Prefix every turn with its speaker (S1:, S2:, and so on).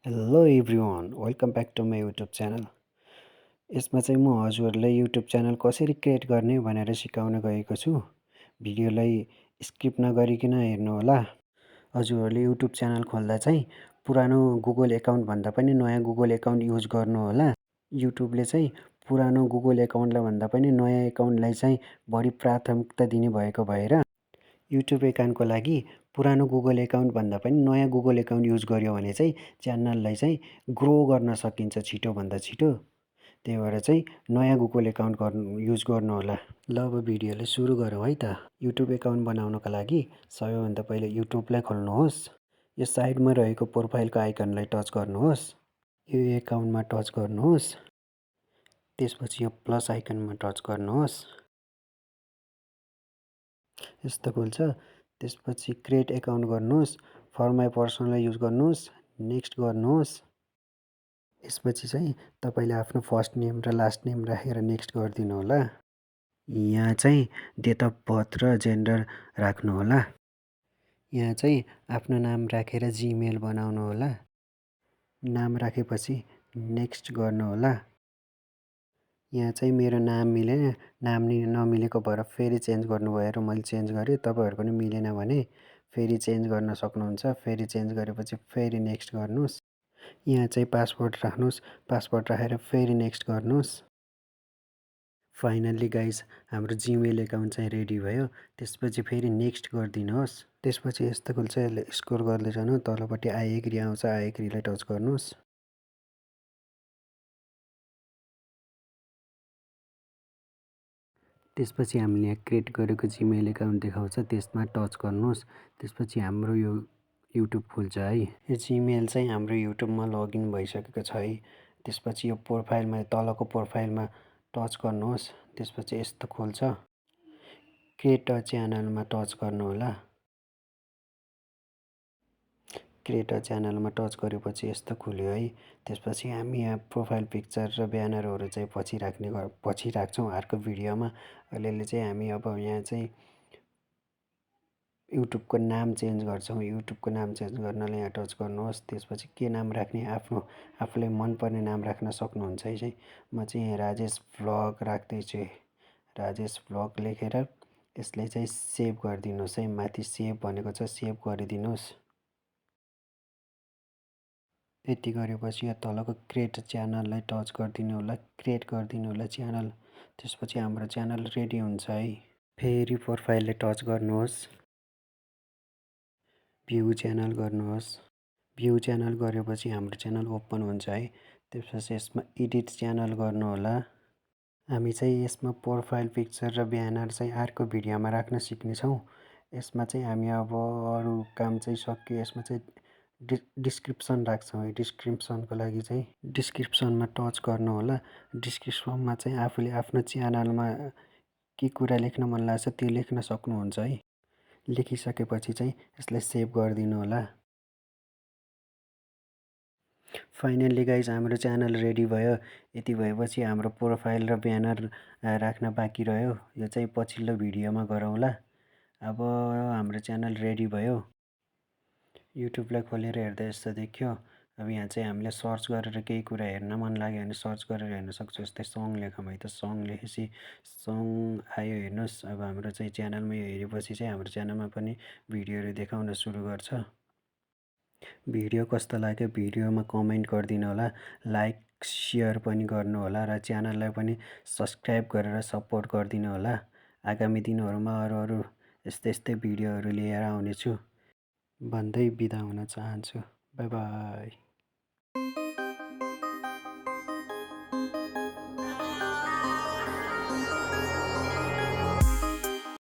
S1: Hello everyone welcome back to my YouTube channel. यसमा चाहिँ म हजुरहरूलाई युट्युब च्यानल कसरी क्रिएट गर्ने भनेर सिकाउन गएको छु। भिडियोलाई स्किप नगरिकन हेर्नुहोला। हजुरहरूले युट्युब च्यानल खोल्दा चाहिँ पुरानो गुगल एकाउन्ट भन्दा पनि नयाँ गुगल एकाउन्ट युज गर्नुहोला। युट्युबले चाहिँ पुरानो गुगल एकाउन्टलाई भन्दा पनि नयाँ एकाउन्टलाई चाहिँ बढी प्राथमिकता दिने भएको भएर युट्युब एकाउन्टको लागि पुरानो गुगल एकाउन्ट भन्दा पनि नयाँ गुगल एकाउन्ट युज गर्यो भने चाहिँ च्यानललाई चाहिँ ग्रो गर्न सकिन्छ छिटोभन्दा छिटो। त्यही भएर चाहिँ नयाँ गुगल एकाउन्ट युज गर्नुहोला। ल अब भिडियोलाई सुरु गरौँ है त। युट्युब एकाउन्ट बनाउनको लागि सबैभन्दा पहिले युट्युबलाई खोल्नुहोस्। यो साइडमा रहेको प्रोफाइलको आइकनलाई टच गर्नुहोस्। यो एकाउन्टमा टच गर्नुहोस्। त्यसपछि यो प्लस आइकनमा टच गर्नुहोस्। यस्तो खुल्छ। त्यसपछि क्रिएट एकाउन्ट गर्नुहोस्। फर माई पर्सनललाई युज गर्नुहोस्। नेक्स्ट गर्नुहोस्। यसपछि चाहिँ तपाईँले आफ्नो फर्स्ट नेम र लास्ट नेम राखेर नेक्स्ट गरिदिनु होला। यहाँ चाहिँ डेट अफ बर्थ र जेन्डर राख्नुहोला। यहाँ चाहिँ आफ्नो नाम राखेर जिमेल बनाउनु होला। नाम राखेपछि नेक्स्ट गर्नुहोला। यहाँ चाहिँ मेरो नाम मिलेन, नाम नमिलेको भएर फेरि चेन्ज गर्नुभयो र मैले चेन्ज गरेँ। तपाईँहरूको नि मिलेन भने फेरि चेन्ज गर्न सक्नुहुन्छ। फेरि चेन्ज गरेपछि फेरि नेक्स्ट गर्नुहोस्। यहाँ चाहिँ पासवर्ड राख्नुहोस्। पासवर्ड राखेर फेरि नेक्स्ट गर्नुहोस्। फाइनल्ली गाइस हाम्रो जिमेल एकाउन्ट चाहिँ रेडी भयो। त्यसपछि फेरि नेक्स्ट गरिदिनुहोस्। त्यसपछि यस्तो खुल्छ। यसले स्क्रोल गर्दै जानु। तलपट्टि आई एग्री आउँछ। आई एग्रीलाई टच गर्नुहोस्। त्यसपछि हामीले यहाँ क्रिएट गरेको जिमेल एकाउन्ट देखाउँछ, त्यसमा टच गर्नुहोस्। त्यसपछि हाम्रो यो युट्युब खुल्छ है। यो जिमेल चाहिँ हाम्रो युट्युबमा लगइन भइसकेको छ है। त्यसपछि यो प्रोफाइलमा तलको प्रोफाइलमा टच गर्नुहोस्। त्यसपछि यस्तो खुल्छ। क्रिएट अ च्यानलमा टच गर्नुहोला। क्रिएट अ च्यानलमा टच गरेपछि यस्तो खुल्यो है। त्यसपछि हामी यहाँ प्रोफाइल पिक्चर र ब्यानरहरू चाहिँ पछि राख्छौँ अर्को भिडियोमा। अहिले चाहिँ हामी अब यहाँ चाहिँ युट्युबको नाम चेन्ज गर्छौँ। युट्युबको नाम चेन्ज गर्नलाई यहाँ टच गर्नुहोस्। त्यसपछि के नाम राख्ने आफूलाई मनपर्ने नाम राख्न सक्नुहुन्छ है। चाहिँ म चाहिँ यहाँ राजेश भ्लग राख्दैछु। राजेश भ्लग लेखेर यसलाई चाहिँ सेभ गरिदिनुहोस् है। माथि सेभ भनेको छ, सेभ गरिदिनुहोस्। यति गरेपछि यहाँ तलको क्रिएट च्यानललाई टच गरिदिनु होला। क्रिएट गरिदिनु होला च्यानल। त्यसपछि हाम्रो च्यानल रेडी हुन्छ है। फेरि प्रोफाइलले टच गर्नुहोस्। भ्यू च्यानल गर्नुहोस्। भ्यू च्यानल गरेपछि हाम्रो च्यानल ओपन हुन्छ है। त्यसपछि यसमा एडिट च्यानल गर्नुहोला। हामी चाहिँ यसमा प्रोफाइल पिक्चर र ब्यानर चाहिँ अर्को भिडियोमा राख्न सिक्नेछौँ। यसमा चाहिँ हामी अब अरू काम चाहिँ सक्यो। यसमा चाहिँ डिस्क्रिप्सन राख्छौँ है। डिस्क्रिप्सनको लागि चाहिँ डिस्क्रिप्सनमा टच गर्नुहोला। डिस्क्रिप्सनमा चाहिँ आफूले आफ्नो च्यानलमा के कुरा लेख्न मन लाग्छ त्यो लेख्न सक्नुहुन्छ है। लेखिसकेपछि चाहिँ यसलाई सेभ गरिदिनु होला। फाइनल्ली गाइज हाम्रो च्यानल रेडी भयो। यति भएपछि हाम्रो प्रोफाइल र ब्यानर राख्न बाँकी रह्यो। यो चाहिँ पछिल्लो भिडियोमा गरौँला। अब हाम्रो च्यानल रेडी भयो। युट्युबलाई खोलेर हेर्दा यस्तो देखियो। अब यहाँ चाहिँ हामीले सर्च गरेर केही कुरा हेर्न मन लाग्यो भने सर्च गरेर हेर्न सक्छौँ। जस्तै सङ लेखौँ है त सङ लेखेपछि सङ आयो हेर्नुहोस्। अब हाम्रो चाहिँ च्यानलमा यो हेरेपछि चाहिँ हाम्रो च्यानलमा पनि भिडियोहरू देखाउन सुरु गर्छ। भिडियो कस्तो लाग्यो भिडियोमा कमेन्ट गरिदिनु होला। लाइक सेयर पनि गर्नु होला र च्यानललाई पनि सब्सक्राइब गरेर सपोर्ट गरिदिनु होला। आगामी दिनहरूमा अरू यस्तै भिडियोहरू लिएर आउनेछु भन्दै बिदा हुन चाहन्छु। By by.